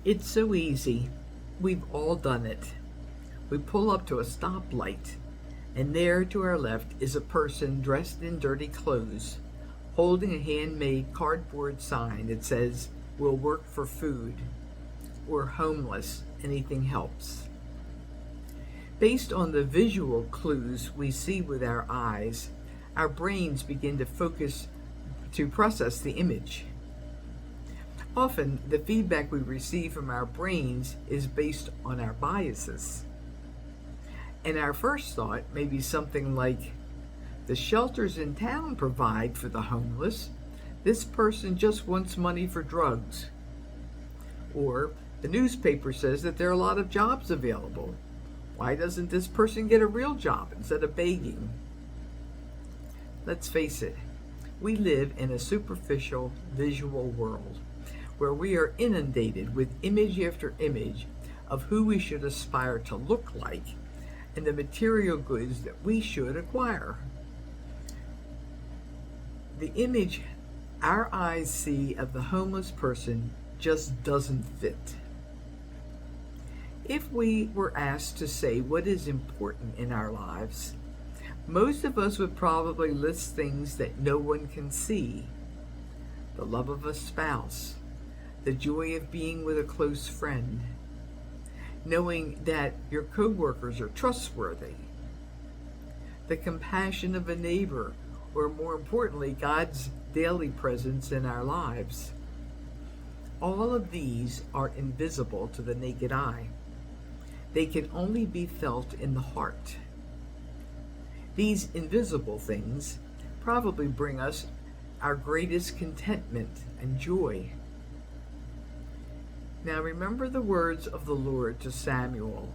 It's so easy. We've all done it. We pull up to a stoplight, and there to our left is a person dressed in dirty clothes, holding a handmade cardboard sign that says, "We'll work for food," or "Homeless, anything helps." Based on the visual clues we see with our eyes, our brains begin to process the image. Often, the feedback we receive from our brains is based on our biases. And our first thought may be something like, "The shelters in town provide for the homeless. This person just wants money for drugs." Or, "The newspaper says that there are a lot of jobs available. Why doesn't this person get a real job instead of begging?" Let's face it, we live in a superficial visual world where we are inundated with image after image of who we should aspire to look like and the material goods that we should acquire. The image our eyes see of the homeless person just doesn't fit. If we were asked to say what is important in our lives, most of us would probably list things that no one can see: the love of a spouse, the joy of being with a close friend, knowing that your coworkers are trustworthy, the compassion of a neighbor, or more importantly, God's daily presence in our lives. All of these are invisible to the naked eye. They can only be felt in the heart. These invisible things probably bring us our greatest contentment and joy. Now remember the words of the Lord to Samuel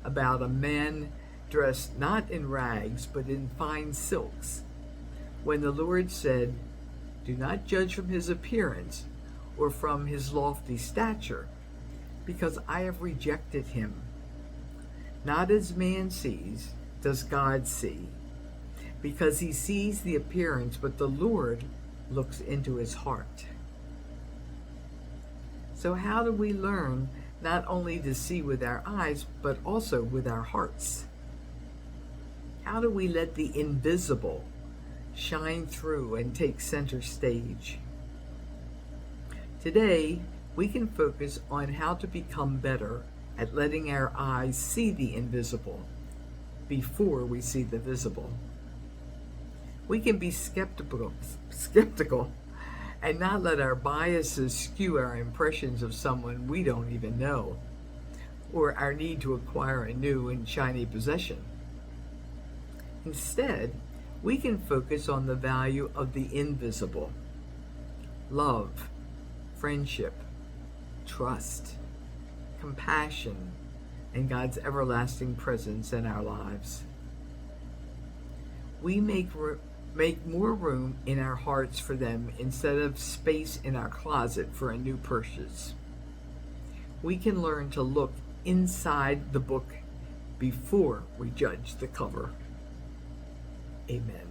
about a man dressed not in rags but in fine silks, when the Lord said, "Do not judge from his appearance or from his lofty stature, because I have rejected him. Not as man sees does God see, because he sees the appearance, but the Lord looks into his heart." So how do we learn not only to see with our eyes, but also with our hearts? How do we let the invisible shine through and take center stage? Today, we can focus on how to become better at letting our eyes see the invisible before we see the visible. We can be skeptical and not let our biases skew our impressions of someone we don't even know, or our need to acquire a new and shiny possession. Instead, we can focus on the value of the invisible: love, friendship, trust, compassion, and God's everlasting presence in our lives. We make more room in our hearts for them instead of space in our closet for a new purchase. We can learn to look inside the book before we judge the cover. Amen.